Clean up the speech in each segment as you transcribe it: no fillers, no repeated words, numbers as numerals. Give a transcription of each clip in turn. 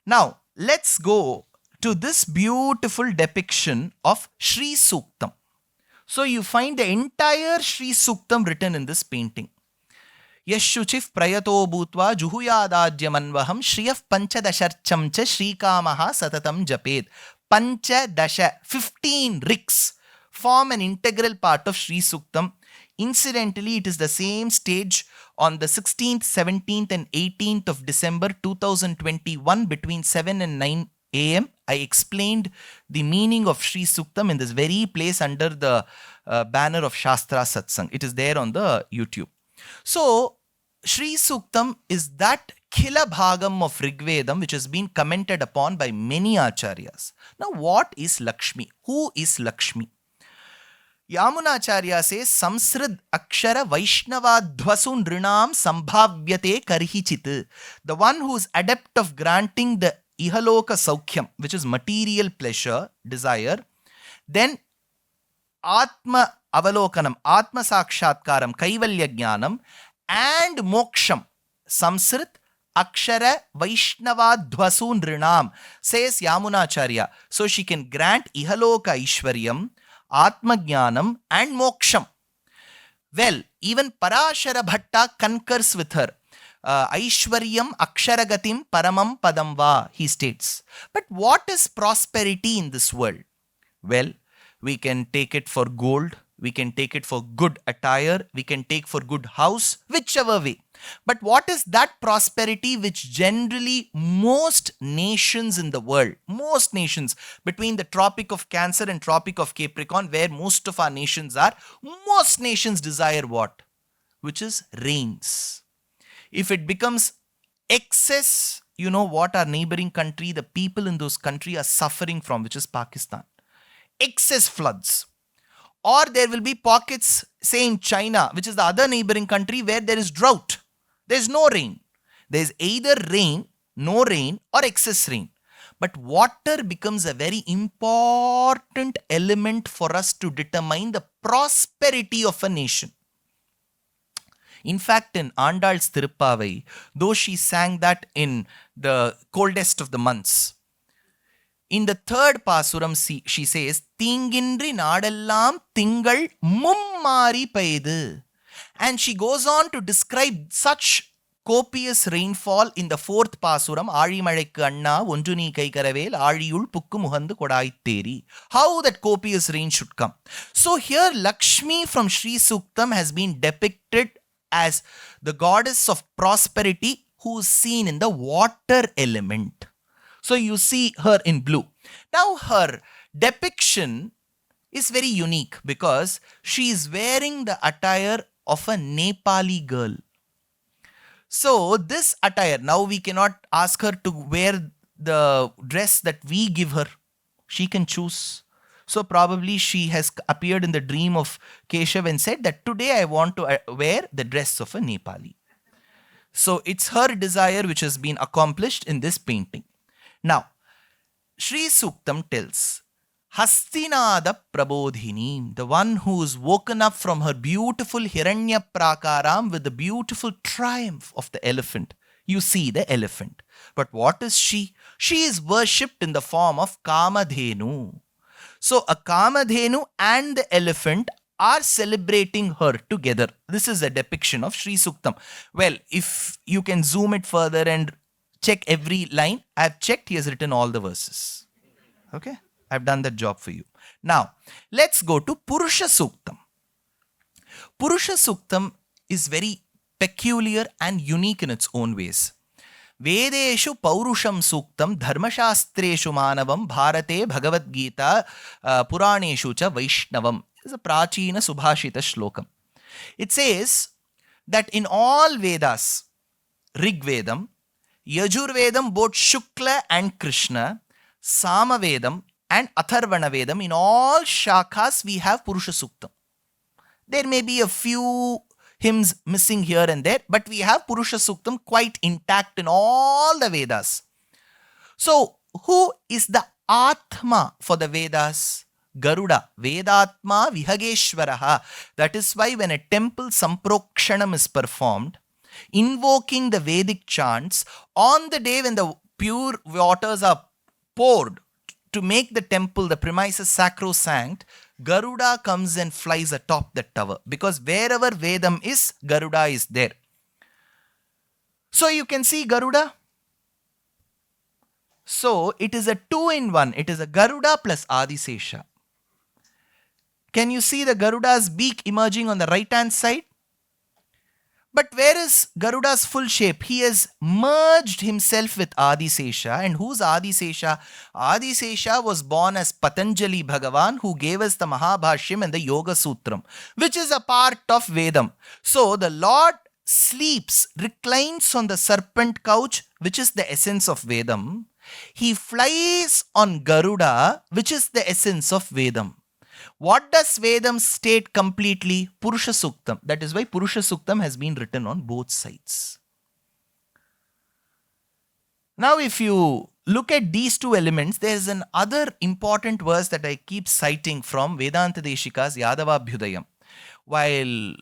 Now, let's go to this beautiful depiction of Sri Suktam. So you find the entire Sri Suktam written in this painting. Yashuchif prayato bhutva juhuyadajyamanvaham shriyaf panchadasharcham cha shrikamaha satatam japet. Panchadasha, 15 riks form an integral part of Sri Suktam. Incidentally, it is the same stage on the 16th, 17th and 18th of December 2021 between 7 and 9 a.m. I explained the meaning of Sri Suktam in this very place under the banner of Shastra Satsang. It is there on the YouTube. So, Sri Suktam is that Khila Bhagam of Rigvedam which has been commented upon by many acharyas. Now, what is Lakshmi? Who is Lakshmi? Yamunacharya says, Samsrid Akshara Vaishnavadhvasu Nrinam Sambhavyate Karhichit. The one who is adept of granting the Ihaloka Saukhyam, which is material pleasure, desire, then Atma Avalokanam, Atma Sakshatkaram, Kaivalya Jnanam, and Moksham, Samsrit Akshara Vaishnavadhvasu Nrinam, says Yamunacharya. So she can grant Ihaloka Ishwaryam, Atma Jnanam, and Moksham. Well, even Parashara Bhatta concurs with her. Aishwaryam Aksharagatim Paramam Padamva, he states. But what is prosperity in this world? Well, we can take it for gold, we can take it for good attire, we can take for good house, whichever way. But what is that prosperity which generally most nations in the world, most nations between the Tropic of Cancer and Tropic of Capricorn, where most of our nations are, most nations desire what? Which is rains. If it becomes excess, you know what our neighboring country, the people in those countries are suffering from, which is Pakistan. Excess floods. Or there will be pockets, say in China, which is the other neighboring country, where there is drought. There is no rain. There is either rain, no rain, or excess rain. But water becomes a very important element for us to determine the prosperity of a nation. In fact, in Andal's Tirupavai, though she sang that in the coldest of the months, in the third Pasuram, she says, Thingindri Nadellam Tingal Mummari Paidu. And she goes on to describe such copious rainfall in the fourth Pasuram, Ari Malekku Anna, Onjuni Kaikaravel, Ariyul Pukku Muhandu Kodai Teri. How that copious rain should come. So here Lakshmi from Sri Suktam has been depicted as the goddess of prosperity who is seen in the water element. So you see her in blue. Now her depiction is very unique because she is wearing the attire of a Nepali girl. So this attire, now we cannot ask her to wear the dress that we give her. She can choose. So probably she has appeared in the dream of Keshav and said that today I want to wear the dress of a Nepali. So it's her desire which has been accomplished in this painting. Now, Sri Suktam tells, Hastinada Prabodhini, the one who is woken up from her beautiful Hiranya Prakaram with the beautiful triumph of the elephant. You see the elephant. But what is she? She is worshipped in the form of Kamadhenu. So a Kamadhenu and the elephant are celebrating her together. This is a depiction of Sri Suktam. Well, if you can zoom it further and check every line, I have checked, he has written all the verses. Okay, I've done that job for you. Now, let's go to Purusha Suktam. Purusha Suktam is very peculiar and unique in its own ways. Vedeshu Paurusham Suktam Dharmashastreshu Manavam Bharate Bhagavad Gita Puraneshu Cha Vaishnavam. This is a Prachina Subhashita Shlokam. It says that in all Vedas, Rig Vedam, Yajurvedam, both Shukla and Krishna, Samavedam and Atharvana Vedam, in all Shakhas we have Purusha Suktam. There may be a few hymns missing here and there, but we have Purusha Suktam quite intact in all the Vedas. So, who is the Atma for the Vedas? Garuda, Vedatma Vihageshwaraha. That is why when a temple Samprokshanam is performed, invoking the Vedic chants, on the day when the pure waters are poured to make the temple, the premises sacrosanct, Garuda comes and flies atop the tower. Because wherever Vedam is, Garuda is there. So you can see Garuda. So it is a 2-in-1. It is a Garuda plus Adisesha. Can you see the Garuda's beak emerging on the right hand side? But where is Garuda's full shape? He has merged himself with Adisesha. And who's Adisesha? Adisesha was born as Patanjali Bhagavan, who gave us the Mahabhashyam and the Yoga Sutram, which is a part of Vedam. So the Lord sleeps, reclines on the serpent couch, which is the essence of Vedam. He flies on Garuda, which is the essence of Vedam. What does Vedam state completely? Purusha Suktam. That is why Purusha Suktam has been written on both sides. Now, if you look at these two elements, there is an other important verse that I keep citing from Vedanta Deshika's Yadavabhyudayam. While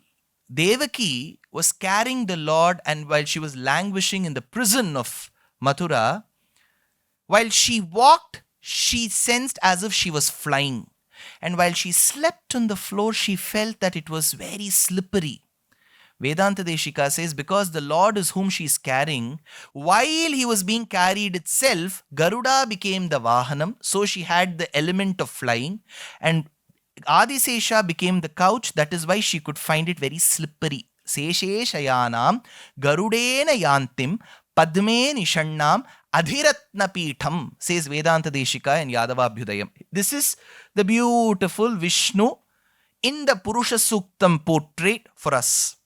Devaki was carrying the Lord and while she was languishing in the prison of Mathura, while she walked, she sensed as if she was flying. And while she slept on the floor, she felt that it was very slippery. Vedanta Deshika says, because the Lord is whom she is carrying, while he was being carried itself, Garuda became the Vahanam, so she had the element of flying, and Adisesha became the couch, that is why she could find it very slippery. Seshe Shayanam Garudena Yantim Padme Nishannam Adhiratna Peetham, says Vedanta Deshika and Yadavabhyudayam. This is the beautiful Vishnu in the Purusha Suktam portrait for us.